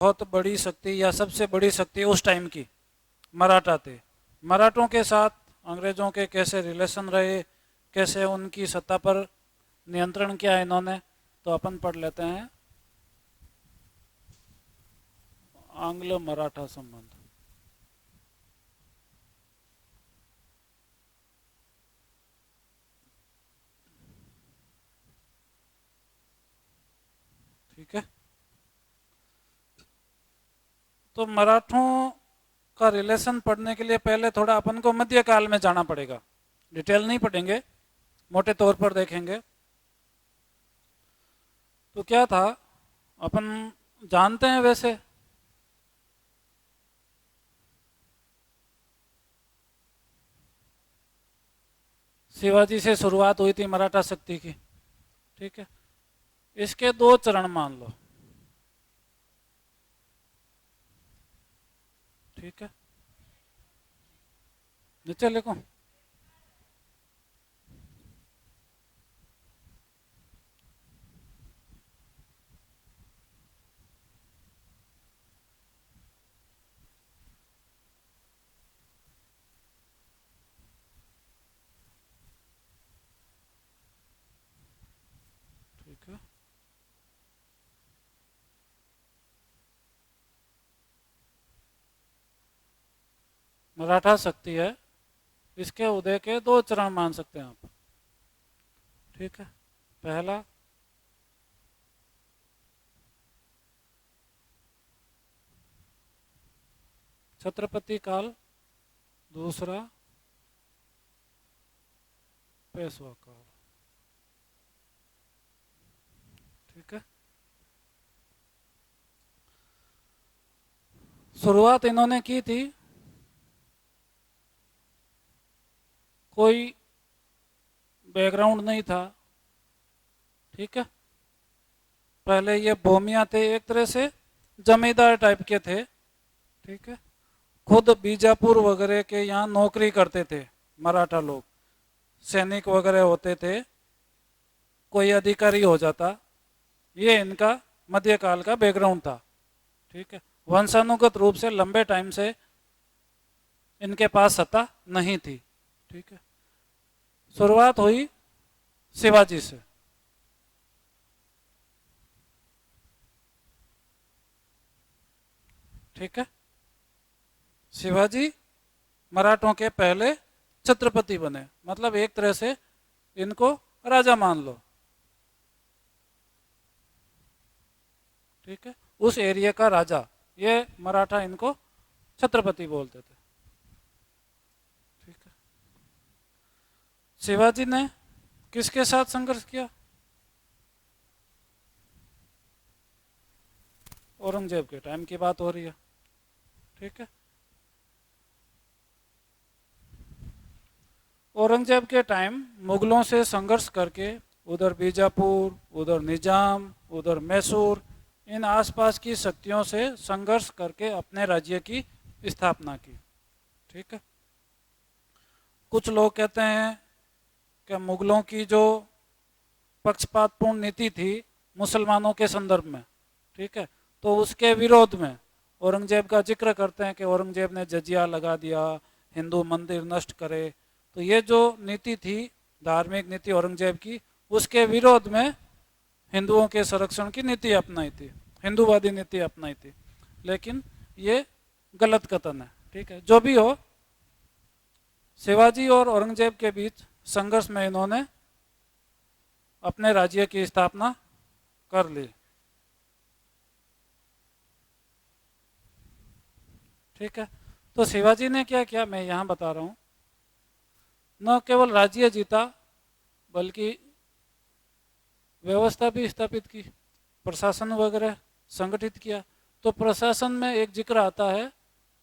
बहुत बड़ी शक्ति या सबसे बड़ी शक्ति उस टाइम की मराठा थे। मराठों के साथ अंग्रेज़ों के कैसे रिलेशन रहे, कैसे उनकी सत्ता पर नियंत्रण किया इन्होंने, तो अपन पढ़ लेते हैं आंग्ल मराठा संबंध। ठीक है, तो मराठों का रिलेशन पढ़ने के लिए पहले थोड़ा अपन को मध्यकाल में जाना पड़ेगा। डिटेल नहीं पढ़ेंगे, मोटे तौर पर देखेंगे। तो क्या था, अपन जानते हैं वैसे शिवाजी से शुरुआत हुई थी मराठा शक्ति की। ठीक है, इसके दो चरण मान लो। ठीक है, नीचे लिखो। ठीक है, मराठा शक्ति है, इसके उदय के दो चरण मान सकते हैं आप। ठीक है, पहला छत्रपति काल, दूसरा पेशवा काल। ठीक है, शुरुआत इन्होंने की थी, कोई बैकग्राउंड नहीं था। ठीक है, पहले ये भूमिया थे, एक तरह से जमींदार टाइप के थे। ठीक है, खुद बीजापुर वगैरह के यहाँ नौकरी करते थे मराठा लोग, सैनिक वगैरह होते थे, कोई अधिकारी हो जाता। ये इनका मध्यकाल का बैकग्राउंड था। ठीक है, वंशानुगत रूप से लंबे टाइम से इनके पास सत्ता नहीं थी। ठीक है, शुरुआत हुई शिवाजी से। ठीक है, शिवाजी मराठों के पहले छत्रपति बने, मतलब एक तरह से इनको राजा मान लो। ठीक है, उस एरिया का राजा, ये मराठा इनको छत्रपति बोलते थे। ठीक है, शिवाजी ने किसके साथ संघर्ष किया? औरंगजेब के टाइम की बात हो रही है। ठीक है, औरंगजेब के टाइम मुगलों से संघर्ष करके उधर बीजापुर, उधर निजाम, उधर मैसूर, इन आसपास की शक्तियों से संघर्ष करके अपने राज्य की स्थापना की। ठीक है, कुछ लोग कहते हैं कि मुगलों की जो पक्षपातपूर्ण नीति थी मुसलमानों के संदर्भ में, ठीक है, तो उसके विरोध में औरंगजेब का जिक्र करते हैं कि औरंगजेब ने जजिया लगा दिया, हिंदू मंदिर नष्ट करे। तो ये जो नीति थी, धार्मिक नीति औरंगजेब की, उसके विरोध में हिंदुओं के संरक्षण की नीति अपनाई थी, हिंदूवादी नीति अपनाई थी। लेकिन ये गलत कथन है। ठीक है, जो भी हो, शिवाजी और औरंगजेब के बीच संघर्ष में इन्होंने अपने राज्य की स्थापना कर ली। ठीक है, तो शिवाजी ने क्या किया मैं यहाँ बता रहा हूँ। न केवल राज्य जीता, बल्कि व्यवस्था भी स्थापित की, प्रशासन वगैरह संगठित किया। तो प्रशासन में एक जिक्र आता है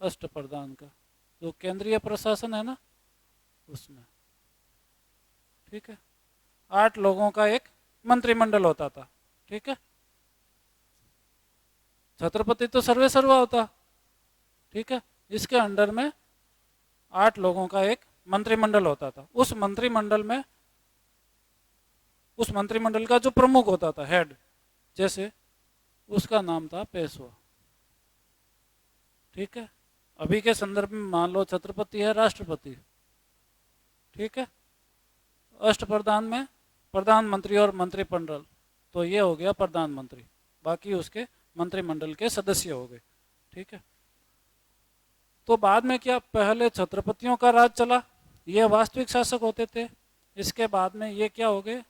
अष्टप्रधान का, जो केंद्रीय प्रशासन है ना, उसमें। ठीक है, 8 लोगों का एक मंत्रिमंडल होता था। ठीक है, छत्रपति तो सर्वे सर्वा होता। ठीक है, इसके अंडर में 8 लोगों का एक मंत्रिमंडल होता था। उस मंत्रिमंडल का जो प्रमुख होता था, हेड, जैसे उसका नाम था पेशवा। ठीक है। अभी के संदर्भ में मान लो छत्रपति है राष्ट्रपति, ठीक है। अष्टप्रधान में प्रधानमंत्री और मंत्रिमंडल, तो ये हो गया प्रधानमंत्री, बाकी उसके मंत्रिमंडल के सदस्य हो गए, ठीक है। तो बाद में क्या, पहले छत्रपतियों का राज चला, ये वास्तविक शासक होते थे। इसके बाद में ये क्या हो गए,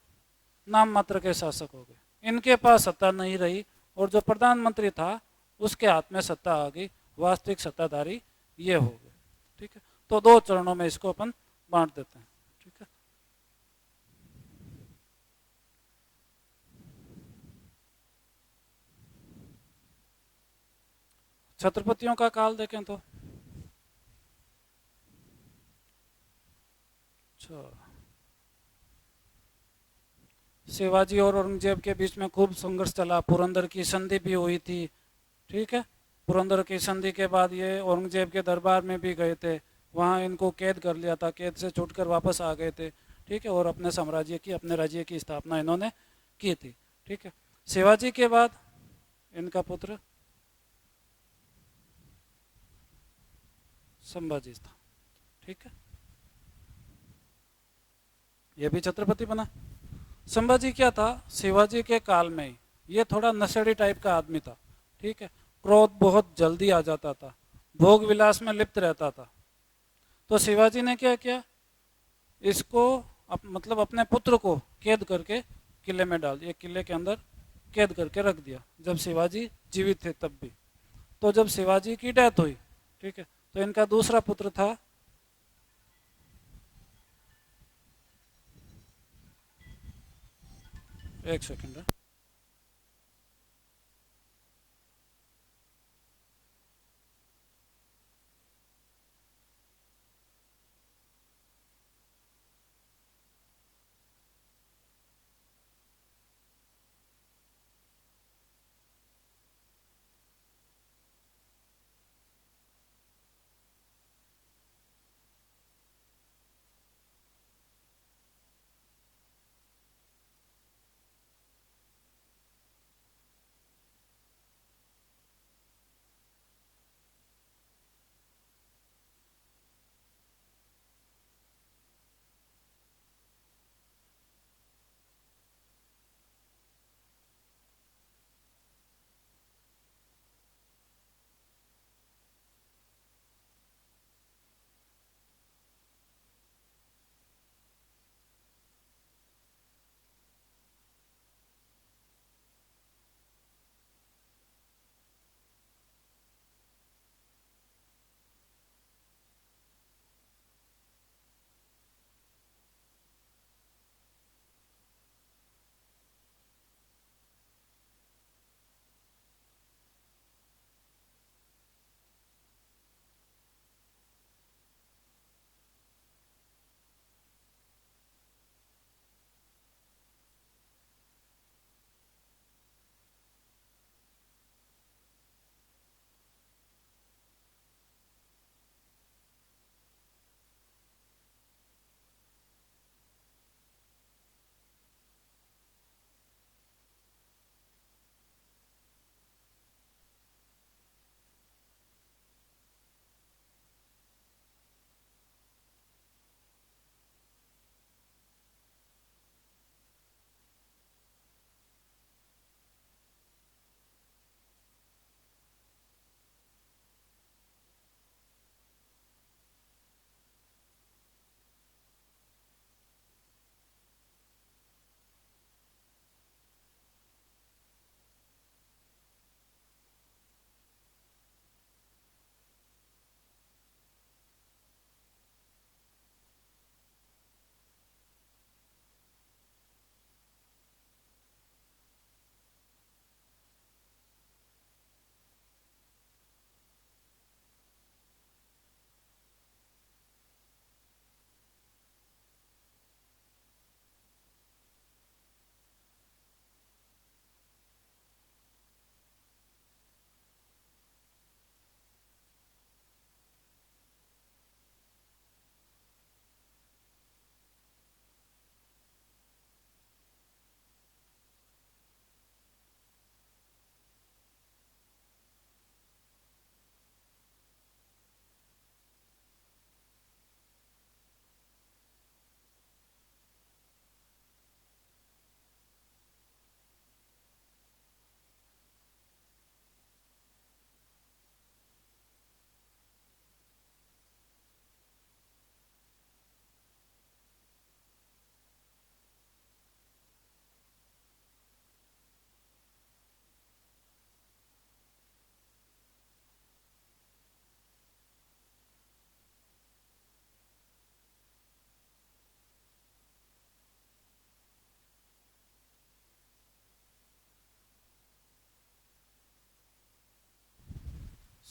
नाम मात्र के शासक हो गए। इनके पास सत्ता नहीं रही और जो प्रधानमंत्री था उसके हाथ में सत्ता आ गई, वास्तविक सत्ताधारी ये हो गए, ठीक है। तो दो चरणों में इसको अपन बांट देते हैं, ठीक है। छत्रपतियों का काल देखें तो अच्छा, शिवाजी और औरंगजेब के बीच में खूब संघर्ष चला, पुरंदर की संधि भी हुई थी, ठीक है। पुरंदर की संधि के बाद ये औरंगजेब के दरबार में भी गए थे, वहाँ इनको कैद कर लिया था, कैद से छूटकर वापस आ गए थे, ठीक है। और अपने साम्राज्य की, अपने राज्य की स्थापना इन्होंने की थी, ठीक है। शिवाजी के बाद इनका पुत्र संभाजी था, ठीक है। ये भी छत्रपति बना। संभाजी क्या था, शिवाजी के काल में ही ये थोड़ा नशेड़ी टाइप का आदमी था, ठीक है। क्रोध बहुत जल्दी आ जाता था, भोग विलास में लिप्त रहता था। तो शिवाजी ने क्या किया, इसको मतलब अपने पुत्र को कैद करके किले में डाल दिया, किले के अंदर कैद करके रख दिया, जब शिवाजी जीवित थे तब भी। तो जब शिवाजी की डेथ हुई, ठीक है, तो इनका दूसरा पुत्र था, एक सेकंड,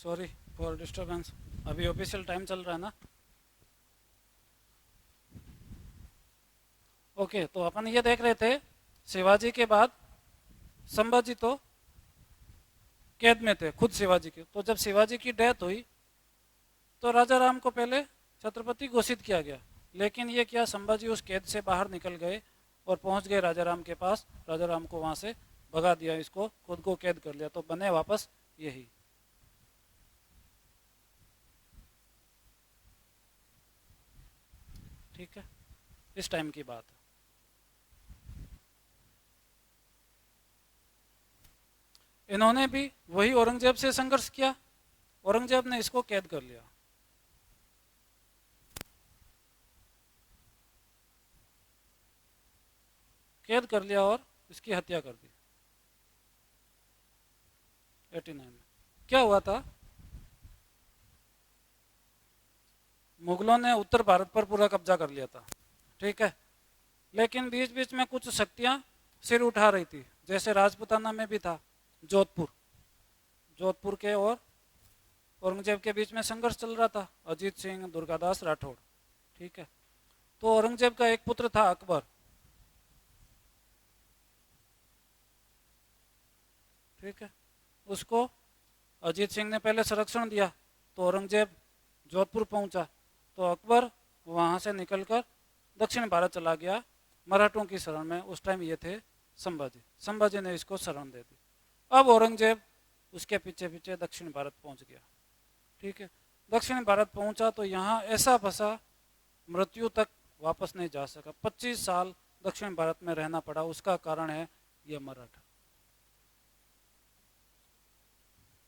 सॉरी फॉर डिस्टरबेंस, अभी ऑफिशियल टाइम चल रहा है ना। ओके, तो अपन ये देख रहे थे शिवाजी के बाद संभाजी तो कैद में थे खुद शिवाजी के। तो जब शिवाजी की डेथ हुई तो राजा राम को पहले छत्रपति घोषित किया गया, लेकिन ये क्या, संभाजी उस कैद से बाहर निकल गए और पहुंच गए राजा राम के पास। राजा राम को वहां से भगा दिया, इसको खुद को कैद कर लिया, तो बने वापस यही। ठीक है, इस टाइम की बात है। इन्होंने भी वही औरंगजेब से संघर्ष किया, औरंगजेब ने इसको कैद कर लिया। कैद कर लिया और इसकी हत्या कर दी 89 में। क्या हुआ था, मुगलों ने उत्तर भारत पर पूरा कब्जा कर लिया था, ठीक है, लेकिन बीच बीच में कुछ शक्तियां सिर उठा रही थी, जैसे राजपुताना में भी था, जोधपुर के और औरंगजेब के बीच में संघर्ष चल रहा था, अजीत सिंह, दुर्गादास राठौड़, ठीक है। तो औरंगजेब का एक पुत्र था अकबर, ठीक है, उसको अजीत सिंह ने पहले संरक्षण दिया, तो औरंगजेब जोधपुर पहुंचा, तो अकबर वहां से निकलकर दक्षिण भारत चला गया मराठों की शरण में। उस टाइम ये थे संभाजी ने इसको शरण दे दी। अब औरंगजेब उसके पीछे पीछे दक्षिण भारत पहुंच गया, ठीक है। दक्षिण भारत पहुंचा तो यहाँ ऐसा फंसा, मृत्यु तक वापस नहीं जा सका, 25 साल दक्षिण भारत में रहना पड़ा। उसका कारण है ये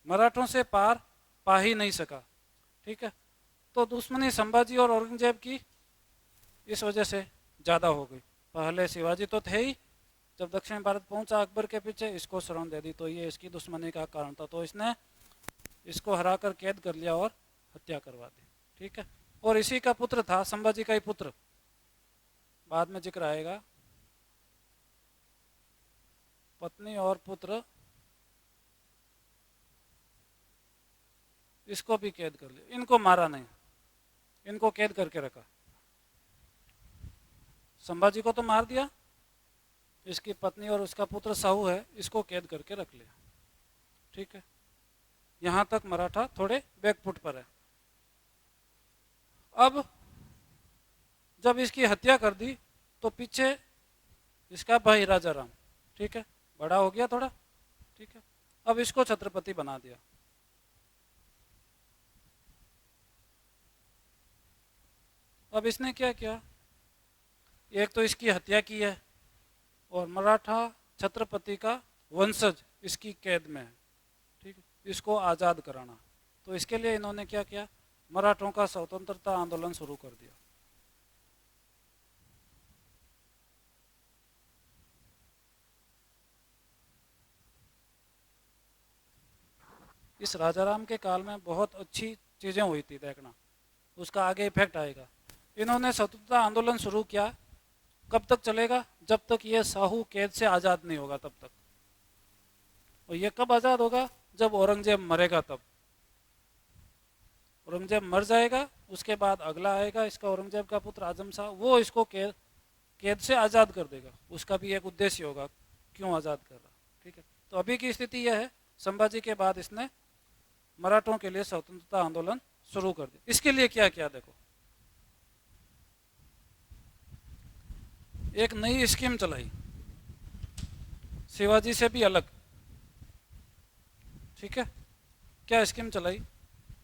मराठों से पार पा ही नहीं सका, ठीक है। तो दुश्मनी संभाजी और औरंगजेब की इस वजह से ज़्यादा हो गई। पहले शिवाजी तो थे ही, जब दक्षिण भारत पहुंचा अकबर के पीछे, इसको शरण दे दी, तो ये इसकी दुश्मनी का कारण था। तो इसने इसको हराकर कैद कर लिया और हत्या करवा दी, ठीक है। और इसी का पुत्र था, संभाजी का ही पुत्र, बाद में जिक्र आएगा, पत्नी और पुत्र, इसको भी कैद कर लिया। इनको मारा नहीं, इनको कैद करके रखा। संभाजी को तो मार दिया, इसकी पत्नी और उसका पुत्र साहू है, इसको कैद करके रख लिया, ठीक है। यहां तक मराठा थोड़े बैकफुट पर है। अब जब इसकी हत्या कर दी तो पीछे इसका भाई राजा राम, ठीक है, बड़ा हो गया थोड़ा, ठीक है, अब इसको छत्रपति बना दिया। अब इसने क्या किया, एक तो इसकी हत्या की है और मराठा छत्रपति का वंशज इसकी कैद में है, ठीक है, इसको आज़ाद कराना। तो इसके लिए इन्होंने क्या किया, मराठों का स्वतंत्रता आंदोलन शुरू कर दिया। इस राजाराम के काल में बहुत अच्छी चीज़ें हुई थी, देखना, उसका आगे इफेक्ट आएगा। इन्होंने स्वतंत्रता आंदोलन शुरू किया, कब तक चलेगा, जब तक ये साहू कैद से आज़ाद नहीं होगा तब तक। और ये कब आज़ाद होगा, जब औरंगजेब मरेगा तब। औरंगजेब मर जाएगा, उसके बाद अगला आएगा इसका औरंगजेब का पुत्र आजम शाह, वो इसको कैद से आज़ाद कर देगा। उसका भी एक उद्देश्य होगा, क्यों आज़ाद कर रहा, ठीक है। तो अभी की स्थिति यह है, संभाजी के बाद इसने मराठों के लिए स्वतंत्रता आंदोलन शुरू कर दिया। इसके लिए क्या किया, देखो, एक नई स्कीम चलाई, शिवाजी से भी अलग, ठीक है। क्या स्कीम चलाई,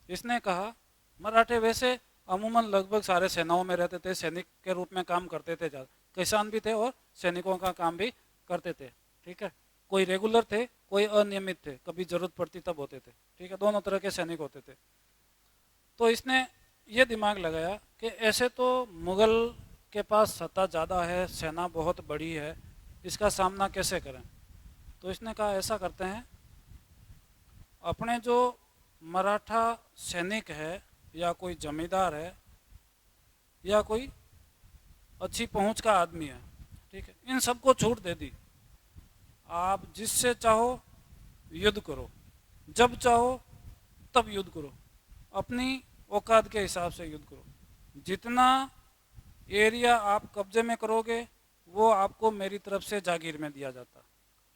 इसने कहा, मराठे वैसे अमूमन लगभग सारे सेनाओं में रहते थे, सैनिक के रूप में काम करते थे, किसान भी थे और सैनिकों का काम भी करते थे, ठीक है। कोई रेगुलर थे, कोई अनियमित थे, कभी जरूरत पड़ती तब होते थे, ठीक है, दोनों तरह के सैनिक होते थे। तो इसने ये दिमाग लगाया कि ऐसे तो मुगल के पास सत्ता ज़्यादा है, सेना बहुत बड़ी है, इसका सामना कैसे करें। तो इसने कहा, ऐसा करते हैं, अपने जो मराठा सैनिक है या कोई जमींदार है या कोई अच्छी पहुंच का आदमी है, ठीक है, इन सबको छूट दे दी, आप जिससे चाहो युद्ध करो, जब चाहो तब युद्ध करो, अपनी औकात के हिसाब से युद्ध करो। जितना एरिया आप कब्जे में करोगे वो आपको मेरी तरफ से जागीर में दिया जाता,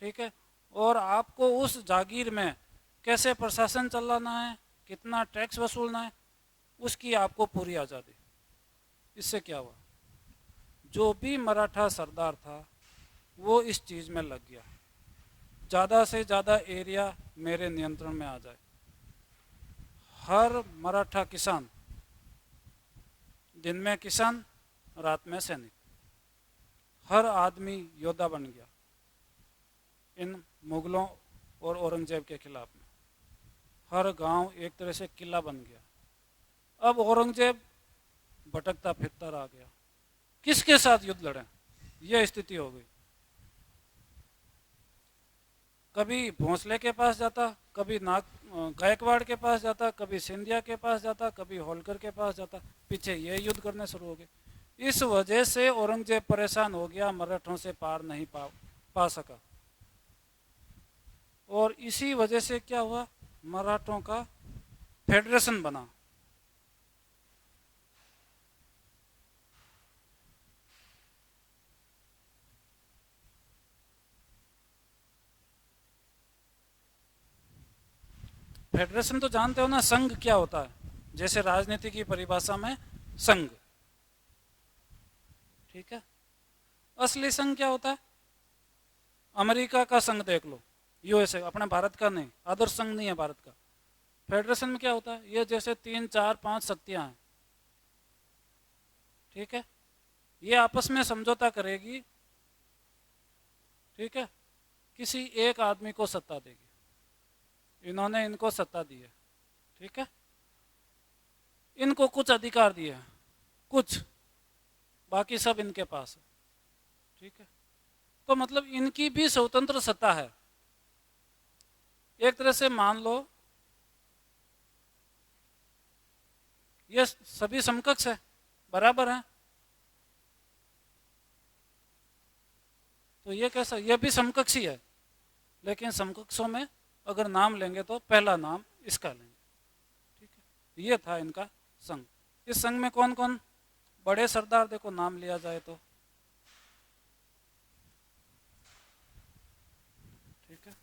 ठीक है। और आपको उस जागीर में कैसे प्रशासन चलाना है, कितना टैक्स वसूलना है, उसकी आपको पूरी आज़ादी। इससे क्या हुआ, जो भी मराठा सरदार था वो इस चीज़ में लग गया, ज़्यादा से ज़्यादा एरिया मेरे नियंत्रण में आ जाए। हर मराठा किसान, दिन में किसान रात में सैनिक, हर आदमी योद्धा बन गया इन मुगलों और औरंगजेब के खिलाफ में। हर गांव एक तरह से किला बन गया। अब औरंगजेब भटकता फिरता रह गया, किसके साथ युद्ध लड़े, यह स्थिति हो गई। कभी भोंसले के पास जाता, कभी गायकवाड़ के पास जाता, कभी सिंधिया के पास जाता, कभी होलकर के पास जाता, पीछे ये युद्ध करने शुरू हो गए। इस वजह से औरंगजेब परेशान हो गया, मराठों से पार नहीं पा सका। और इसी वजह से क्या हुआ, मराठों का फेडरेशन बना। फेडरेशन तो जानते हो ना, संघ क्या होता है, जैसे राजनीति की परिभाषा में संघ, ठीक है। असली संघ क्या होता है, अमेरिका का संघ देख लो, यूएसए, अपने भारत का नहीं, आदर्श संघ नहीं है भारत का। फेडरेशन में क्या होता है, ये जैसे 3 4 5 शक्तियां हैं, ठीक है, ये आपस में समझौता करेगी, ठीक है, किसी एक आदमी को सत्ता देगी। इन्होंने इनको सत्ता दी है, ठीक है, इनको कुछ अधिकार दिए हैं, कुछ, बाकी सब इनके पास है, ठीक है। तो मतलब इनकी भी स्वतंत्र सत्ता है। एक तरह से मान लो ये सभी समकक्ष है, बराबर है। तो ये कैसा, ये भी समकक्षी है, लेकिन समकक्षों में अगर नाम लेंगे तो पहला नाम इसका लेंगे, ठीक है। ये था इनका संघ। इस संघ में कौन कौन बड़े सरदार, देखो नाम लिया जाए तो, ठीक है।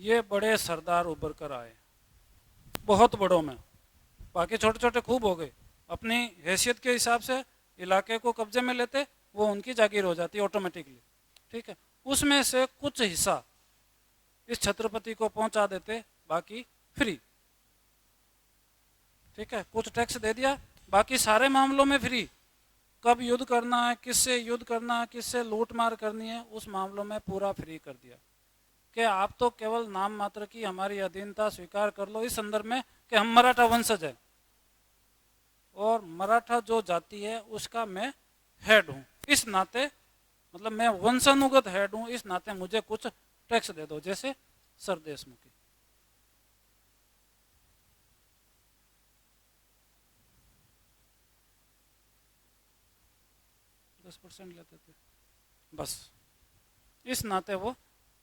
ये बड़े सरदार उभर कर आए, बहुत बड़ों में, बाकी छोटे छोटे खूब हो गए, अपनी हैसियत के हिसाब से इलाके को कब्जे में लेते, वो उनकी जागीर हो जाती ऑटोमेटिकली, ठीक है। उसमें से कुछ हिस्सा इस छत्रपति को पहुंचा देते, बाकी फ्री, ठीक है। कुछ टैक्स दे दिया, बाकी सारे मामलों में फ्री। कब युद्ध करना है, किससे युद्ध करना है, किससे लूट मार करनी है, उस मामलों में पूरा फ्री कर दिया कि आप तो केवल नाम मात्र की हमारी अधीनता स्वीकार कर लो, इस संदर्भ में कि हम मराठा वंशज है और मराठा जो जाति है उसका मैं हेड हूं, इस नाते, मतलब मैं वंशानुगत हेड हूं, इस नाते मुझे कुछ टैक्स दे दो, जैसे सर देशमुखी। 10% लेते थे, बस इस नाते वो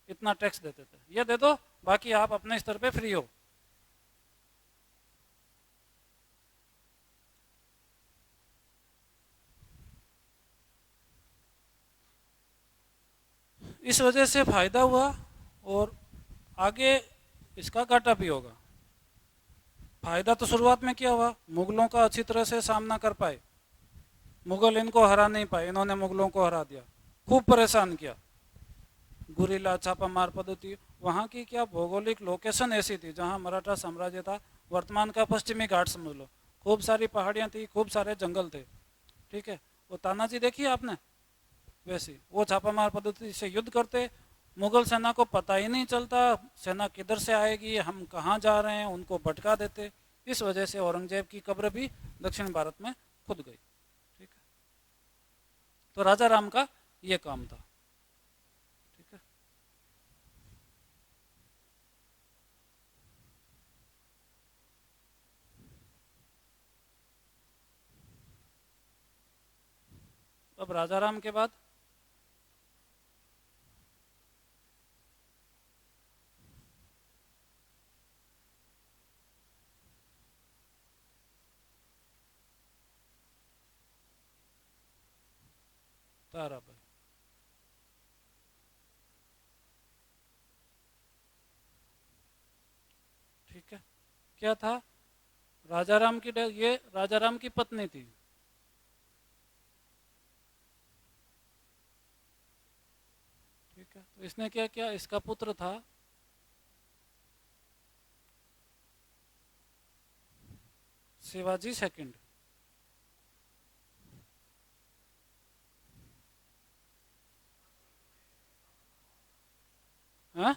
इतना टैक्स देते थे, ये दे दो, बाकी आप अपने स्तर पे फ्री हो। इस वजह से फायदा हुआ और आगे इसका घाटा भी होगा। फायदा तो शुरुआत में क्या हुआ, मुगलों का अच्छी तरह से सामना कर पाए, मुगल इनको हरा नहीं पाए, इन्होंने मुगलों को हरा दिया, खूब परेशान किया, गुरिल्ला छापामार पद्धति। वहाँ की क्या भौगोलिक लोकेशन ऐसी थी, जहाँ मराठा साम्राज्य था, वर्तमान का पश्चिमी घाट समझ लो, खूब सारी पहाड़ियाँ थी, खूब सारे जंगल थे, ठीक है। वो तानाजी देखी आपने, वैसी वो छापामार पद्धति से युद्ध करते, मुगल सेना को पता ही नहीं चलता सेना किधर से आएगी, हम कहाँ जा रहे हैं, उनको भटका देते। इस वजह से औरंगजेब की कब्र भी दक्षिण भारत में खुद गई, ठीक है। तो राजा राम का ये काम था। ठीक है। अब राजा राम के बाद ताराबाई। ठीक है। क्या था, राजा राम की ये राजा राम की पत्नी थी। ठीक है। तो इसने क्या किया, इसका पुत्र था शिवाजी सेकंड। हाँ,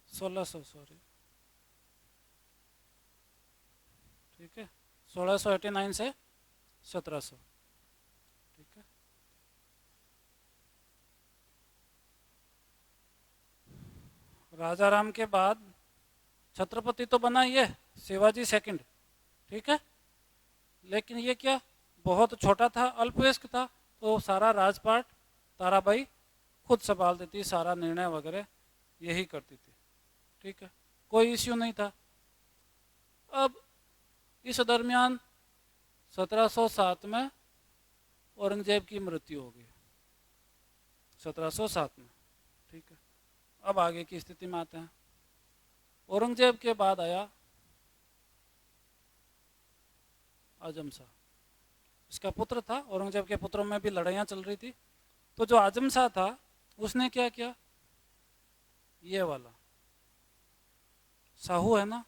1600, सॉरी। ठीक है, 1689 से 1700। ठीक है। राजा राम के बाद छत्रपति तो बना ये शिवाजी सेकंड। ठीक है। लेकिन ये क्या, बहुत छोटा था, अल्पवयस्क था, तो सारा राजपाट ताराबाई खुद संभाल देती, सारा निर्णय वगैरह यही करती थी। ठीक है, कोई इश्यू नहीं था। अब इस दरमियान 1707 में औरंगजेब की मृत्यु हो गई, 1707 में। ठीक है। अब आगे की स्थिति में आते हैं। औरंगजेब के बाद आया आजम शाह, इसका पुत्र था। औरंगजेब के पुत्रों में भी लड़ाइयाँ चल रही थी। तो जो आजम शाह था उसने क्या किया, ये वाला साहू है ना,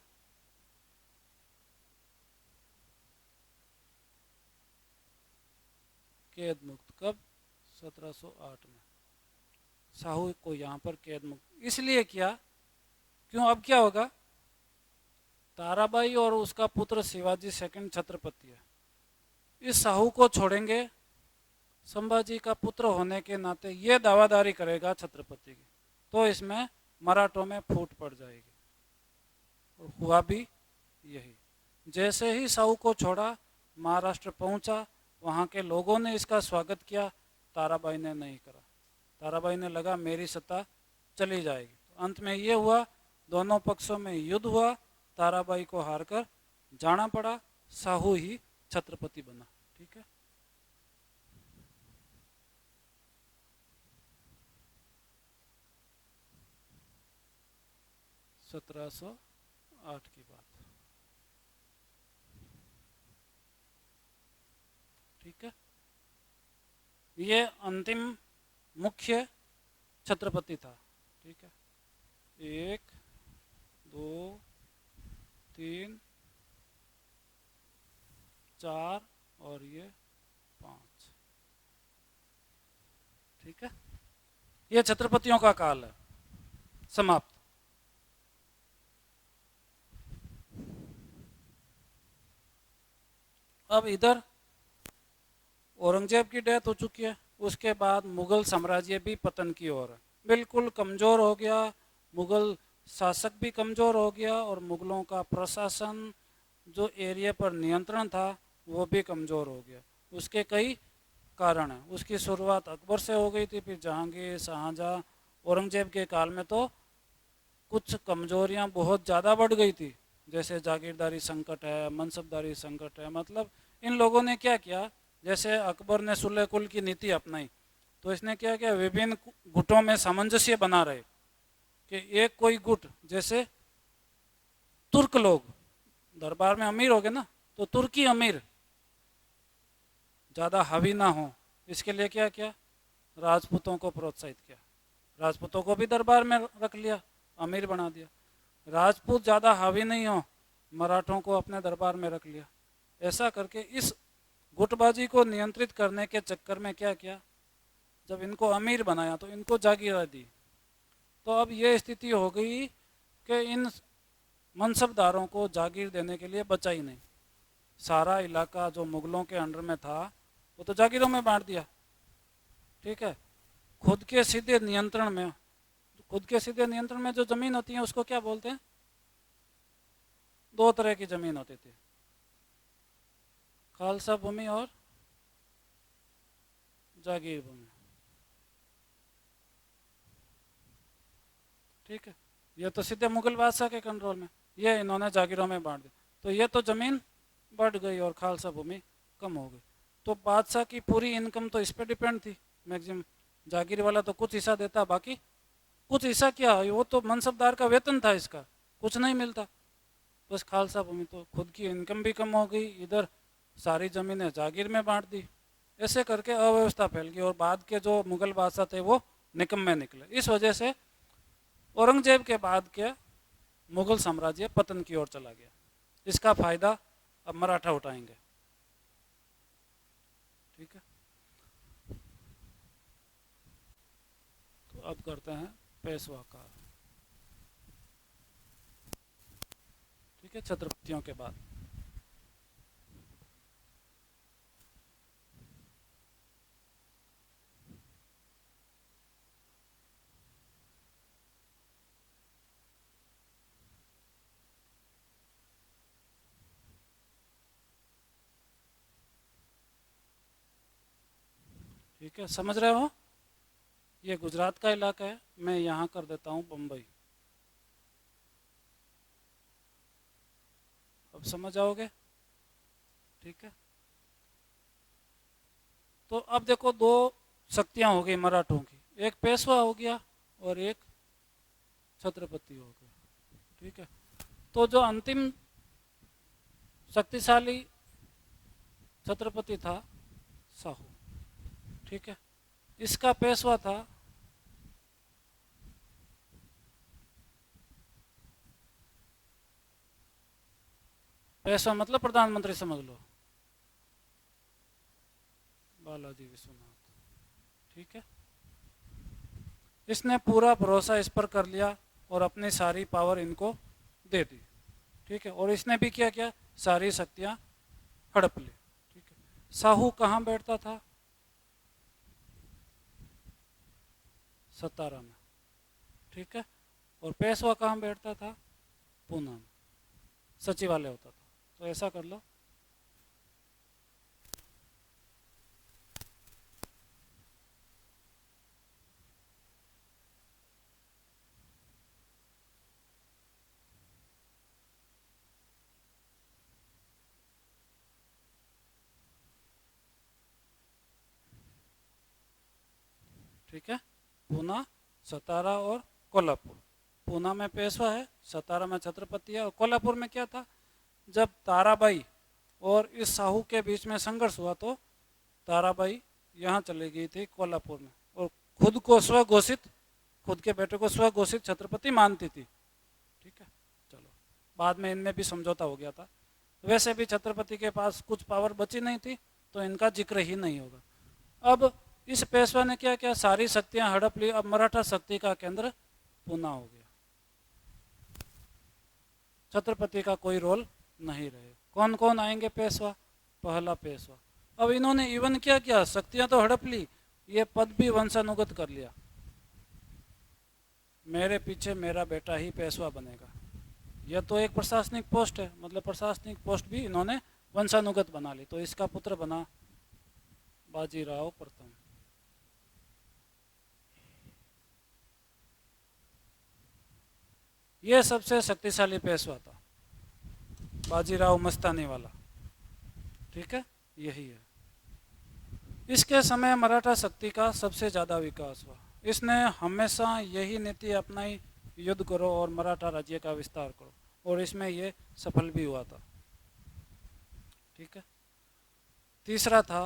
कैद मुक्त। कब, 1708 में साहू को यहाँ पर कैद मुक्त इसलिए किया, क्यों, अब क्या होगा, ताराबाई और उसका पुत्र शिवाजी सेकंड छत्रपति है, इस साहू को छोड़ेंगे, संभाजी का पुत्र होने के नाते ये दावादारी करेगा छत्रपति की, तो इसमें मराठों में फूट पड़ जाएगी। और हुआ भी यही। जैसे ही साहू को छोड़ा, महाराष्ट्र पहुंचा, वहाँ के लोगों ने इसका स्वागत किया, ताराबाई ने नहीं करा। ताराबाई ने लगा मेरी सत्ता चली जाएगी। तो अंत में ये हुआ, दोनों पक्षों में युद्ध हुआ, ताराबाई को हारकर जाना पड़ा, साहू ही छत्रपति बना। ठीक है। सत्रह सौ आठ की बात। ठीक है। ये अंतिम मुख्य छत्रपति था। ठीक है, 1 2 3 4 और ये 5। ठीक है, ये छत्रपतियों का काल है, समाप्त। अब इधर औरंगजेब की डेथ हो चुकी है, उसके बाद मुगल साम्राज्य भी पतन की ओर है, बिल्कुल कमज़ोर हो गया। मुगल शासक भी कमज़ोर हो गया और मुगलों का प्रशासन, जो एरिया पर नियंत्रण था, वो भी कमज़ोर हो गया। उसके कई कारण हैं। उसकी शुरुआत अकबर से हो गई थी, फिर जहांगीर, शाहजहाँ, औरंगजेब के काल में तो कुछ कमजोरियां बहुत ज़्यादा बढ़ गई थी, जैसे जागीरदारी संकट है, मनसबदारी संकट है। मतलब इन लोगों ने क्या किया, जैसे अकबर ने सुलह कुल की नीति अपनाई, तो इसने क्या किया, विभिन्न गुटों में सामंजस्य बना रहे कि एक कोई गुट, जैसे तुर्क लोग दरबार में अमीर हो गए ना, तो तुर्की अमीर ज़्यादा हावी ना हो, इसके लिए क्या किया, राजपूतों को प्रोत्साहित किया, राजपूतों को भी दरबार में रख लिया, अमीर बना दिया। राजपूत ज़्यादा हावी नहीं हो, मराठों को अपने दरबार में रख लिया। ऐसा करके इस गुटबाजी को नियंत्रित करने के चक्कर में क्या किया, जब इनको अमीर बनाया तो इनको जागीर दी। तो अब ये स्थिति हो गई कि इन मनसबदारों को जागीर देने के लिए बचा ही नहीं। सारा इलाका जो मुगलों के अंडर में था वो तो जागीरों में बांट दिया। ठीक है, खुद के सीधे नियंत्रण में, खुद के सीधे नियंत्रण में जो जमीन होती है उसको क्या बोलते हैं? दो तरह की जमीन होती थी, खालसा भूमि और जागीर भूमि। ठीक है, ये तो सीधे मुगल बादशाह के कंट्रोल में, ये इन्होंने जागीरों में बांट दी, तो ये तो जमीन बढ़ गई और खालसा भूमि कम हो गई। तो बादशाह की पूरी इनकम तो इस पर डिपेंड थी मैक्सिमम। जागीर वाला तो कुछ हिस्सा देता, बाकी कुछ हिस्सा क्या, वो तो मनसबदार का वेतन था, इसका कुछ नहीं मिलता। बस खालसा भूमि तो खुद की इनकम भी कम हो गई, इधर सारी जमीनें जागीर में बांट दी। ऐसे करके अव्यवस्था फैल गई और बाद के जो मुगल बादशाह थे वो निकम्मे निकले। इस वजह से औरंगजेब के बाद के मुगल साम्राज्य पतन की ओर चला गया। इसका फायदा अब मराठा उठाएंगे। ठीक है, तो अब करते हैं पेशवा काल। ठीक है, छत्रपतियों के बाद। ठीक है, समझ रहे हो? ये गुजरात का इलाका है, मैं यहाँ कर देता हूँ बम्बई। अब समझ आओगे? ठीक है, तो अब देखो दो शक्तियाँ हो गई मराठों की, एक पेशवा हो गया और एक छत्रपति हो गया। ठीक है, तो जो अंतिम शक्तिशाली छत्रपति था साहू। ठीक है, इसका पेशवा था पेशवा मतलब प्रधानमंत्री समझ लो, बालाजी विश्वनाथ। ठीक है, इसने पूरा भरोसा इस पर कर लिया और अपनी सारी पावर इनको दे दी। ठीक है, और इसने भी क्या किया, सारी शक्तियां हड़प ली। ठीक है, साहू कहाँ बैठता था? सतारा में। ठीक है, और पेशवा कहाँ बैठता था? पूना में, सचिवालय होता था। तो ऐसा कर लो, ठीक है, पूना, सतारा और कोल्हापुर। पूना में पेशवा है, सतारा में छत्रपति है, और कोल्हापुर में क्या था, जब ताराबाई और इस साहू के बीच में संघर्ष हुआ तो ताराबाई यहाँ चली गई थी कोल्हापुर में, और खुद को स्वघोषित, खुद के बेटे को स्वघोषित छत्रपति मानती थी। ठीक है, चलो बाद में इनमें भी समझौता हो गया था। वैसे भी छत्रपति के पास कुछ पावर बची नहीं थी तो इनका जिक्र ही नहीं होगा। अब इस पेशवा ने क्या किया, सारी शक्तियां हड़प ली। अब मराठा शक्ति का केंद्र पूना हो गया, छत्रपति का कोई रोल नहीं रहे। कौन कौन आएंगे पेशवा? पहला पेशवा। अब इन्होंने इवन क्या किया, शक्तियां तो हड़प ली, ये पद भी वंशानुगत कर लिया। मेरे पीछे मेरा बेटा ही पेशवा बनेगा। यह तो एक प्रशासनिक पोस्ट है, मतलब प्रशासनिक पोस्ट भी इन्होंने वंशानुगत बना ली। तो इसका पुत्र बना बाजीराव प्रथम। यह सबसे शक्तिशाली पेशवा था, बाजीराव मस्तानी वाला। ठीक है, यही है। इसके समय मराठा शक्ति का सबसे ज़्यादा विकास हुआ। इसने हमेशा यही नीति अपनाई, युद्ध करो और मराठा राज्य का विस्तार करो, और इसमें ये सफल भी हुआ था। ठीक है, तीसरा था,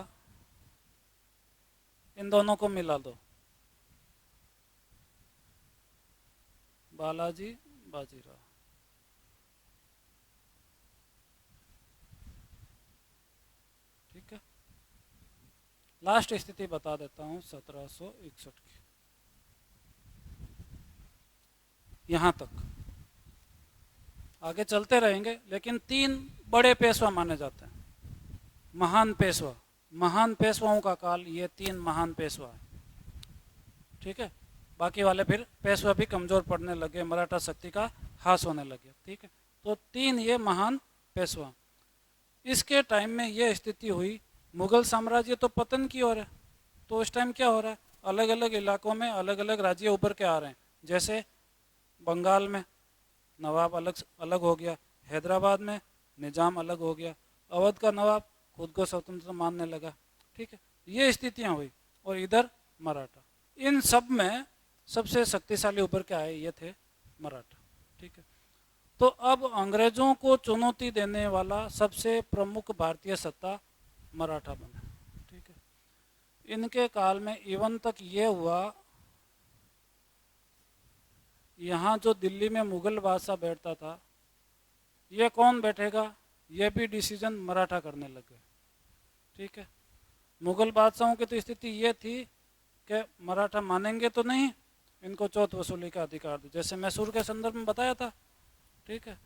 इन दोनों को मिला दो, बालाजी बाजीराव। ठीक है, लास्ट स्थिति बता देता हूं 1761 की, यहां तक। आगे चलते रहेंगे, लेकिन तीन बड़े पेशवा माने जाते हैं। महान पेशवाओं का काल, ये 3 महान पेशवा है। ठीक है, बाकी वाले फिर पेशवा भी कमजोर पड़ने लगे, मराठा शक्ति का ह्रास होने लगे। ठीक है, तो 3 ये महान पेशवा। इसके टाइम में ये स्थिति हुई, मुगल साम्राज्य तो पतन की ओर है। तो उस टाइम क्या हो रहा है, अलग अलग इलाकों में अलग अलग राज्य उभर के आ रहे हैं। जैसे बंगाल में नवाब अलग अलग हो गया, हैदराबाद में निजाम अलग हो गया, अवध का नवाब खुद को स्वतंत्र मानने लगा। ठीक है, ये स्थितियां हुई। और इधर मराठा, इन सब में सबसे शक्तिशाली उभर के आए ये थे मराठा। ठीक है, तो अब अंग्रेजों को चुनौती देने वाला सबसे प्रमुख भारतीय सत्ता मराठा बना। ठीक है, इनके काल में इवन तक ये हुआ, यहाँ जो दिल्ली में मुगल बादशाह बैठता था, ये कौन बैठेगा ये भी डिसीजन मराठा करने लग गए। ठीक है, मुगल बादशाहों की तो स्थिति ये थी कि मराठा मानेंगे तो नहीं, इनको चौथ वसूली का अधिकार दो, जैसे मैसूर के संदर्भ में बताया था। ठीक है,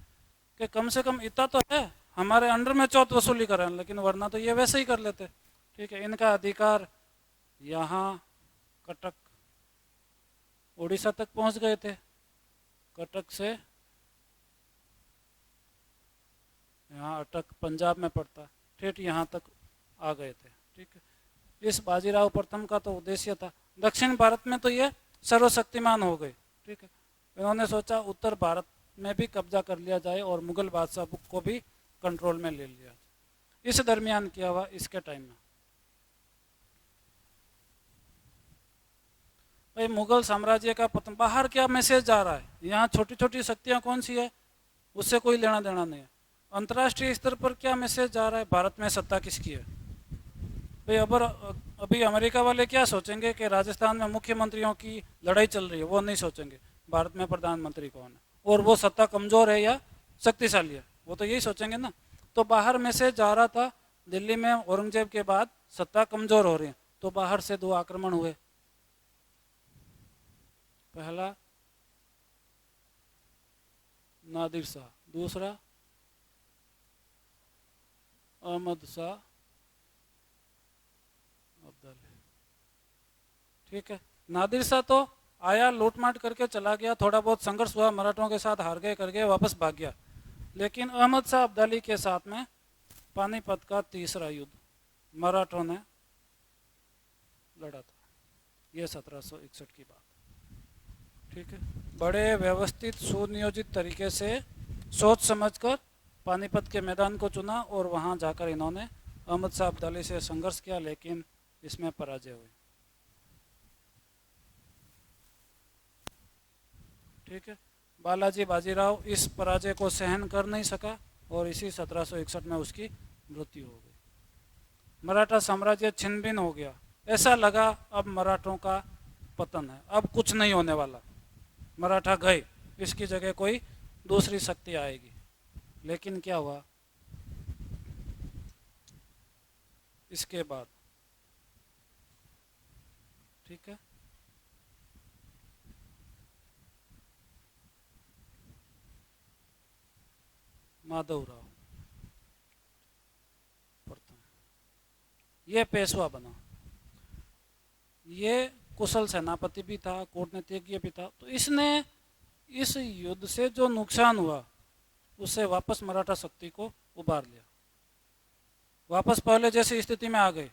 कि कम से कम इतना तो है, हमारे अंडर में चौथ वसूली करें, लेकिन वरना तो ये वैसे ही कर लेते। ठीक है, इनका अधिकार यहाँ कटक उड़ीसा तक पहुंच गए थे, कटक से यहाँ अटक पंजाब में पड़ता, ठेठ यहाँ तक आ गए थे। ठीक है, इस बाजीराव प्रथम का तो उद्देश्य था, दक्षिण भारत में तो ये सर्वशक्तिमान हो गए। ठीक है, इन्होंने सोचा उत्तर भारत में भी कब्जा कर लिया जाए और मुगल बादशाह को भी कंट्रोल में ले लिया जाए। इस दरमियान किया हुआ इसके टाइम में भाई मुगल साम्राज्य का पतन, बाहर क्या मैसेज जा रहा है, यहाँ छोटी छोटी शक्तियां कौन सी है उससे कोई लेना देना नहीं है। अंतर्राष्ट्रीय स्तर पर क्या मैसेज जा रहा है, भारत में सत्ता किसकी है। भाई अभी अमेरिका वाले क्या सोचेंगे कि राजस्थान में मुख्यमंत्रियों की लड़ाई चल रही है, वो नहीं सोचेंगे भारत में प्रधानमंत्री कौन है और वो सत्ता कमजोर है या शक्तिशाली है, वो तो यही सोचेंगे ना। तो बाहर मैसेज जा रहा था, दिल्ली में औरंगजेब के बाद सत्ता कमजोर हो रही है, तो बाहर से 2 आक्रमण हुए। पहला नादिर शाह, दूसरा अहमद शाह अब्दाली। ठीक है, नादिर शाह तो आया, लूटमाट करके चला गया, थोड़ा बहुत संघर्ष हुआ, मराठों के साथ हार गए करके वापस भाग गया। लेकिन अहमद शाह अब्दाली के साथ में पानीपत का तीसरा युद्ध मराठों ने लड़ा था, ये 1761 की बात। ठीक है, बड़े व्यवस्थित सुनियोजित तरीके से सोच समझकर पानीपत के मैदान को चुना और वहां जाकर इन्होंने अहमद शाह अब्दाली से संघर्ष किया, लेकिन इसमें पराजय हुई। ठीक है, बालाजी बाजीराव इस पराजय को सहन कर नहीं सका और इसी 1761 में उसकी मृत्यु हो गई। मराठा साम्राज्य छिन्न भिन्न हो गया, ऐसा लगा अब मराठों का पतन है, अब कुछ नहीं होने वाला, मराठा गए, इसकी जगह कोई दूसरी शक्ति आएगी। लेकिन क्या हुआ इसके बाद। ठीक है, माधवराव प्रथम ये पेशवा बना, ये कुशल सेनापति भी था, कूटनीतिज्ञ भी था। तो इसने इस युद्ध से जो नुकसान हुआ उससे वापस मराठा शक्ति को उबार लिया, वापस पहले जैसी स्थिति में आ गए।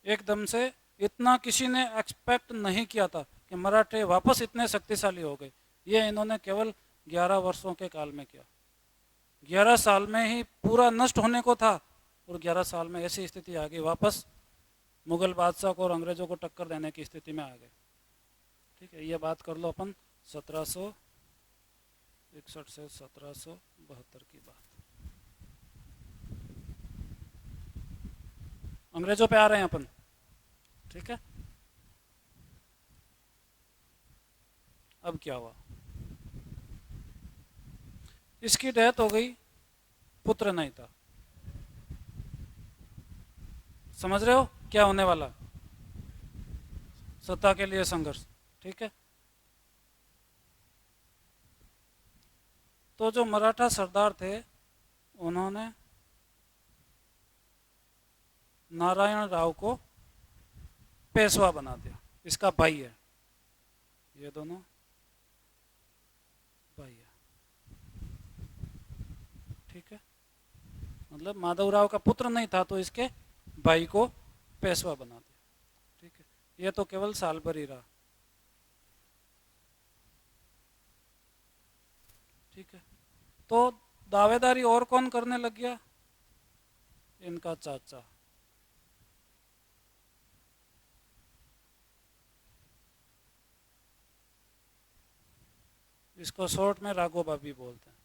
एकदम से इतना किसी ने एक्सपेक्ट नहीं किया था कि मराठे वापस इतने शक्तिशाली हो गए। ये इन्होंने केवल 11 वर्षों के काल में किया, 11 साल में ही पूरा नष्ट होने को था और 11 साल में ऐसी स्थिति आ गई, वापस मुगल बादशाह को और अंग्रेजों को टक्कर देने की स्थिति में आ गए। ठीक है, ये बात कर लो अपन 1761 से 1772 की बात। अंग्रेजों पे आ रहे हैं अपन। ठीक है, अब क्या हुआ, इसकी डेथ हो गई, पुत्र नहीं था। समझ रहे हो क्या होने वाला, सत्ता के लिए संघर्ष। ठीक है, तो जो मराठा सरदार थे उन्होंने नारायण राव को पेशवा बना दिया। इसका भाई है, ये दोनों भाई है, ठीक है। मतलब माधवराव का पुत्र नहीं था तो इसके भाई को पेशवा बना दिया, ठीक है। ये तो केवल साल भर ही रहा, ठीक है। तो दावेदारी और कौन करने लग गया? इनका चाचा, इसको शॉर्ट में राघोबा भी बोलते हैं,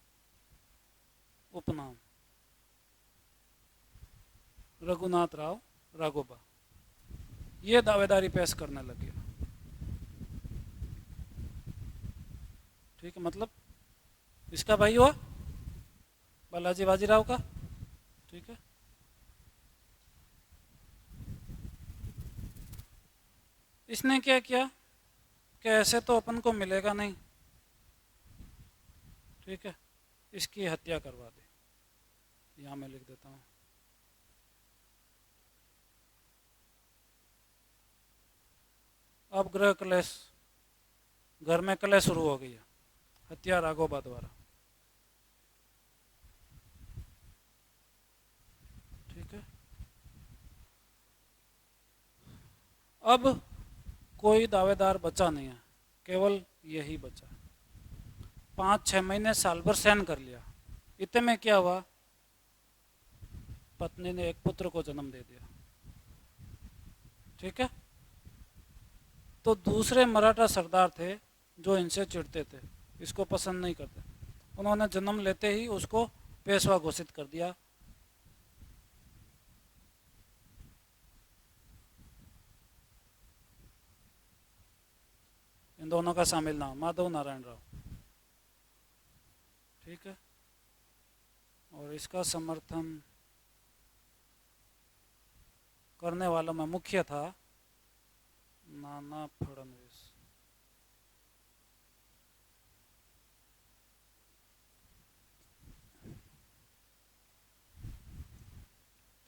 उपनाम रघुनाथ राव राघोबा। ये दावेदारी पेश करने लग गया, ठीक है। मतलब इसका भाई हुआ बालाजी बाजीराव का, ठीक है। इसने क्या किया कि ऐसे तो अपन को मिलेगा नहीं, ठीक है, इसकी हत्या करवा दी। यहां मैं लिख देता हूं। अब गृह क्लेश, घर में क्लेश शुरू हो गई है, हत्या राघोबा द्वारा, ठीक है। अब कोई दावेदार बचा नहीं है, केवल यही बचा। 5-6 महीने साल भर सहन कर लिया। इतने में क्या हुआ, पत्नी ने एक पुत्र को जन्म दे दिया, ठीक है। तो दूसरे मराठा सरदार थे जो इनसे चिढ़ते थे, इसको पसंद नहीं करते, उन्होंने जन्म लेते ही उसको पेशवा घोषित कर दिया। इन दोनों का शामिल नाम माधव नारायण राव, ठीक है। और इसका समर्थन करने वालों में मुख्य था नाना फडणवीस,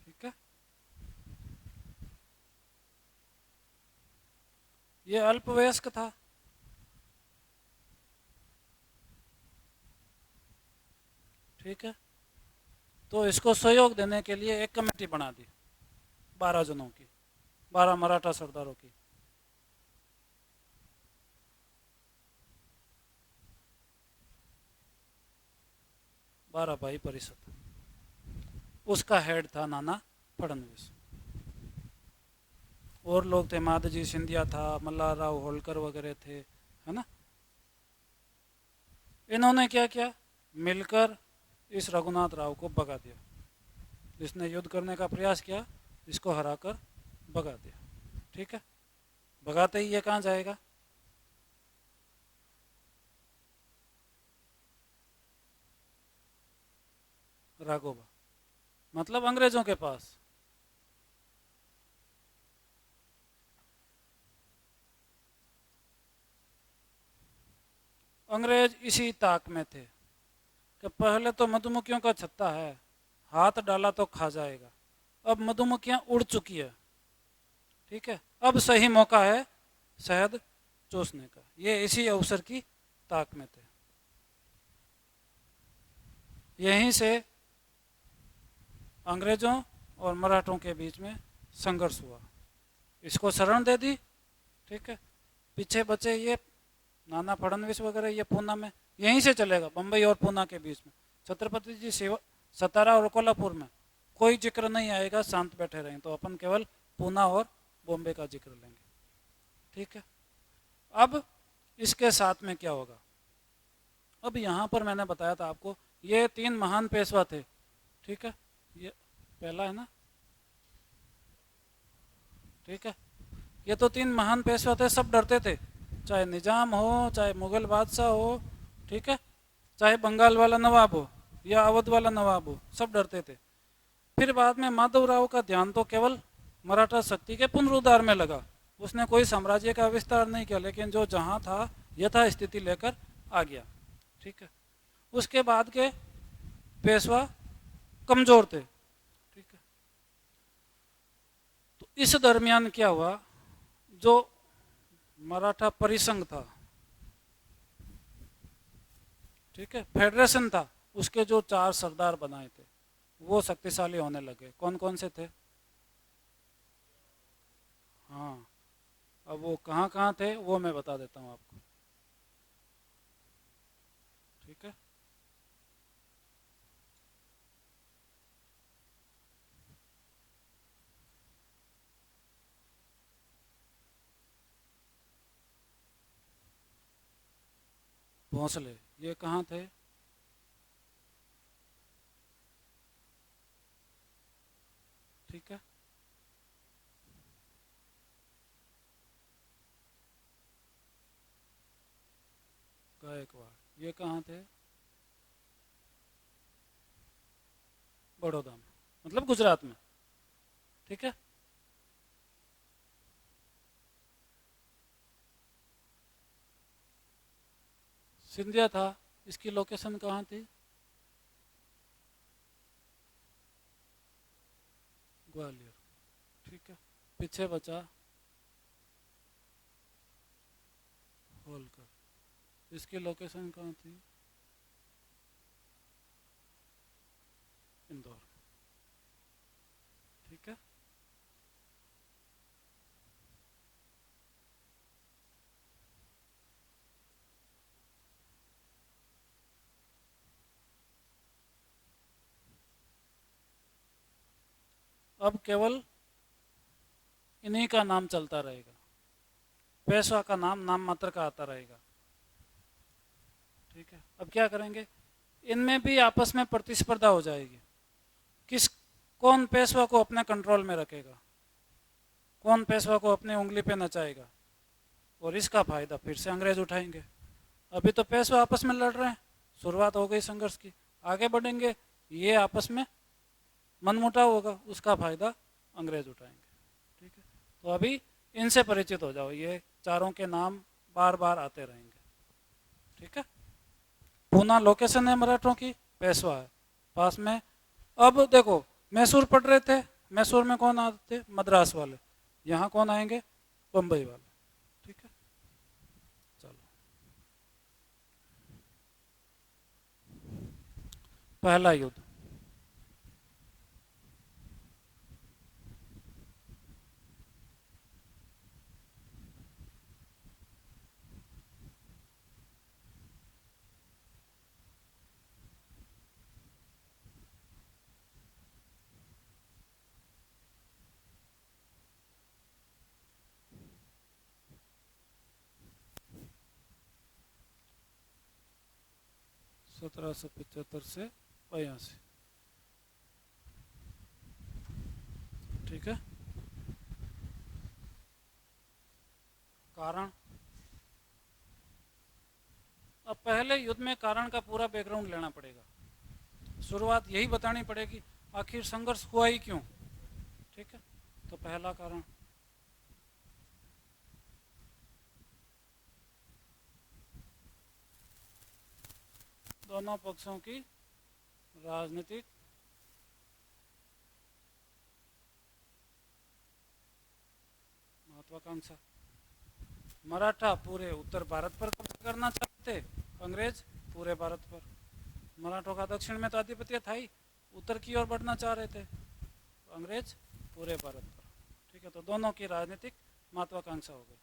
ठीक है। ये अल्पवयस्क था, ठीक है। तो इसको सहयोग देने के लिए एक कमेटी बना दी 12 जनों की, 12 मराठा सरदारों की। बारह भाई परिषद, उसका हेड था नाना फडणवीस। और लोग थे, माधजी सिंधिया था, मल्हारराव होलकर वगैरह थे, है ना। इन्होंने क्या किया, मिलकर इस रघुनाथ राव को भगा दिया। जिसने युद्ध करने का प्रयास किया इसको हराकर भगा दिया, ठीक है। भगाते ही ये कहाँ जाएगा, राघोबा, मतलब अंग्रेजों के पास। अंग्रेज इसी ताक में थे कि पहले तो मधुमक्खियों का छत्ता है, हाथ डाला तो खा जाएगा। अब मधुमक्खियां उड़ चुकी है, ठीक है, अब सही मौका है शहद चूसने का। ये इसी अवसर की ताक में थे। यहीं से अंग्रेजों और मराठों के बीच में संघर्ष हुआ। इसको शरण दे दी, ठीक है। पीछे बचे ये नाना फडणवीस वगैरह, ये पूना में यहीं से चलेगा, बम्बई और पूना के बीच में। छत्रपति जी सतारा और कोल्हापुर में कोई जिक्र नहीं आएगा, शांत बैठे रहें। तो अपन केवल पूना और बॉम्बे का जिक्र लेंगे, ठीक है। अब इसके साथ में क्या होगा, अब यहाँ पर मैंने बताया था आपको, ये 3 महान पेशवा थे, ठीक है। ये पहला है ना, ठीक है। ये तो 3 महान पेशवा थे, सब डरते थे, चाहे निजाम हो, चाहे मुगल बादशाह हो, ठीक है, चाहे बंगाल वाला नवाब हो या अवध वाला नवाब हो, सब डरते थे। फिर बाद में माधवराव का ध्यान तो केवल मराठा शक्ति के पुनरुद्धार में लगा। उसने कोई साम्राज्य का विस्तार नहीं किया, लेकिन जो जहां था यथा स्थिति लेकर आ गया, ठीक है। उसके बाद के पेशवा कमजोर थे, ठीक है। इस दरमियान क्या हुआ, जो मराठा परिसंघ था, ठीक है, फेडरेशन था, उसके जो 4 सरदार बनाए थे वो शक्तिशाली होने लगे। कौन कौन से थे? हाँ, अब वो कहाँ कहाँ थे वो मैं बता देता हूँ आपको, ठीक है। भोंसले, ये कहाँ थे? ठीक है। गायकवाड़, ये कहाँ थे? बड़ौदा में, मतलब गुजरात में, ठीक है। सिंधिया था, इसकी लोकेशन कहाँ थी? ग्वालियर, ठीक है। पीछे बचा होलकर, इसकी लोकेशन कहाँ थी? इंदौर, ठीक है। अब केवल इन्हीं का नाम चलता रहेगा, पेशवा का नाम नाम मात्र का आता रहेगा, ठीक है। अब क्या करेंगे, इनमें भी आपस में प्रतिस्पर्धा हो जाएगी, किस कौन पेशवा को अपने कंट्रोल में रखेगा, कौन पेशवा को अपनी उंगली पे नचाएगा, और इसका फायदा फिर से अंग्रेज उठाएंगे। अभी तो पेशवा आपस में लड़ रहे हैं, शुरुआत हो गई संघर्ष की, आगे बढ़ेंगे, ये आपस में मनमुटाव होगा, उसका फायदा अंग्रेज उठाएंगे, ठीक है। तो अभी इनसे परिचित हो जाओ, ये चारों के नाम बार बार आते रहेंगे, ठीक है। पूना लोकेशन है मराठों की, पेशवा है पास में। अब देखो, मैसूर पढ़ रहे थे, मैसूर में कौन आते थे? मद्रास वाले। यहाँ कौन आएंगे? बम्बई वाले, ठीक है। चलो, पहला युद्ध, 1775 से 82, ठीक है। कारण, अब पहले युद्ध में कारण का पूरा बैकग्राउंड लेना पड़ेगा, शुरुआत यही बतानी पड़ेगी, आखिर संघर्ष हुआ ही क्यों, ठीक है। तो पहला कारण, दोनों पक्षों की राजनीतिक महत्वाकांक्षा। मराठा पूरे उत्तर भारत पर कब्जा करना चाहते, अंग्रेज पूरे भारत पर। मराठों का दक्षिण में तो आधिपत्य था ही, उत्तर की ओर बढ़ना चाह रहे थे, अंग्रेज पूरे भारत पर, ठीक है। तो दोनों की राजनीतिक महत्वाकांक्षा हो गई।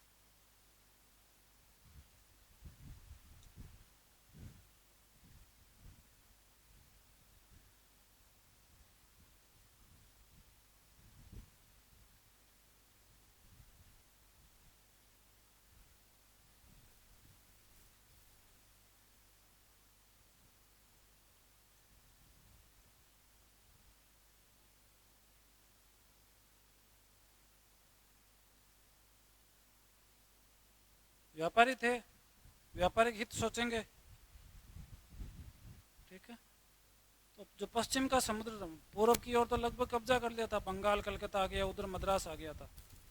व्यापारी थे, व्यापारिक हित सोचेंगे, ठीक है। तो जो पश्चिम का समुद्र था, पूर्व की ओर तो लगभग कब्जा कर लिया था, बंगाल कलकत्ता आ गया, उधर मद्रास आ गया था,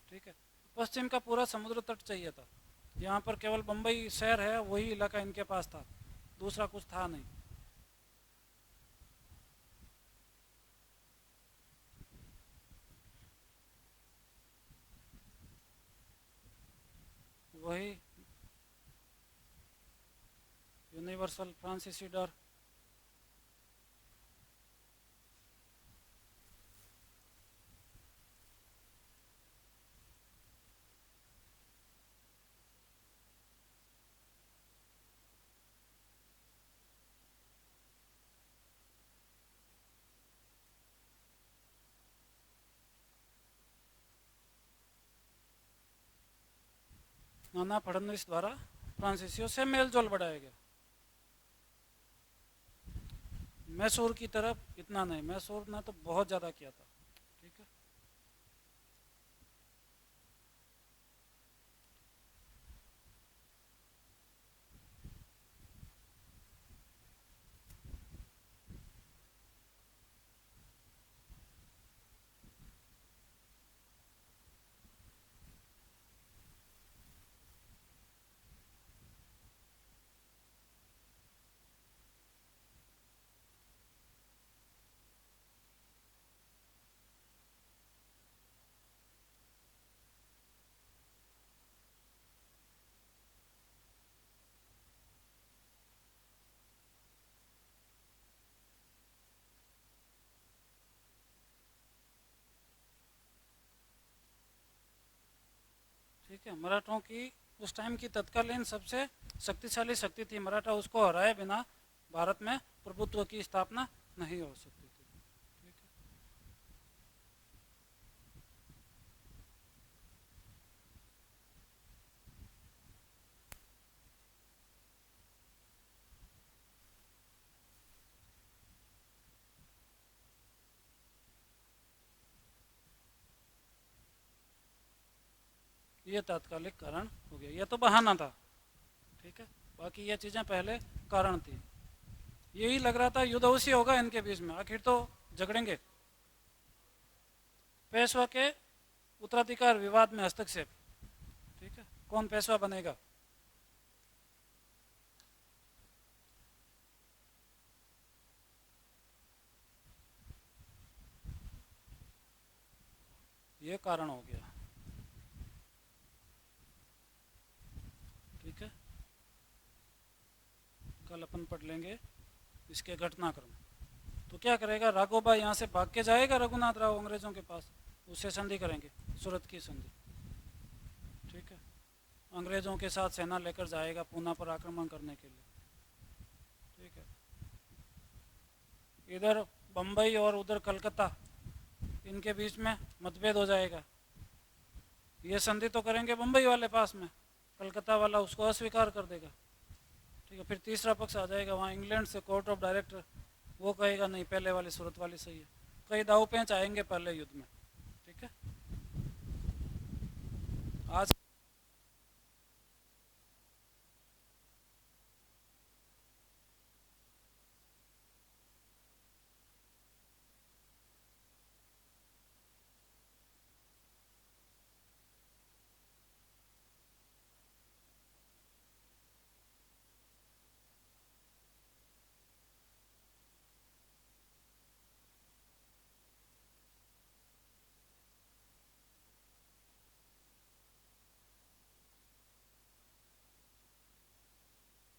ठीक है। पश्चिम का पूरा समुद्र तट चाहिए था, यहाँ पर केवल बम्बई शहर है, वही इलाका इनके पास था, दूसरा कुछ था नहीं। यूनिवर्सल फ्रांसीसी डर। नाना फडणवीस द्वारा फ्रांसीसियों से मेलजोल बढ़ाया गया। मैसूर की तरफ इतना नहीं, मैसूर ने तो बहुत ज़्यादा किया था। ठीक है, ठीक है। मराठों की उस टाइम की तत्कालीन सबसे शक्तिशाली शक्ति थी मराठा, उसको हराए बिना भारत में प्रभुत्व की स्थापना नहीं हो सकती थी। ठीक है, ये तात्कालिक कारण हो गया, ये तो बहाना था। ठीक है, बाकी ये चीज़ें पहले कारण थी। यही लग रहा था युद्ध अवश्य होगा इनके बीच में, आखिर तो झगड़ेंगे। पेशवा के उत्तराधिकार विवाद में हस्तक्षेप। ठीक है, कौन पेशवा बनेगा? ये कारण हो गया। ठीक है, कल अपन पढ़ लेंगे इसके घटनाक्रम। तो क्या करेगा, राघोबा यहाँ से भाग के जाएगा रघुनाथ राव अंग्रेजों के पास, उससे संधि करेंगे, सूरत की संधि। ठीक है, अंग्रेजों के साथ सेना लेकर जाएगा पूना पर आक्रमण करने के लिए। ठीक है, इधर बम्बई और उधर कलकत्ता, इनके बीच में मतभेद हो जाएगा। ये संधि तो करेंगे बम्बई वाले पास में, कलकत्ता वाला उसको अस्वीकार कर देगा। ठीक है, फिर तीसरा पक्ष आ जाएगा वहाँ इंग्लैंड से, कोर्ट ऑफ डायरेक्टर, वो कहेगा नहीं पहले वाली सूरत वाली सही है। कई दाव पेंच आएंगे पहले युद्ध में।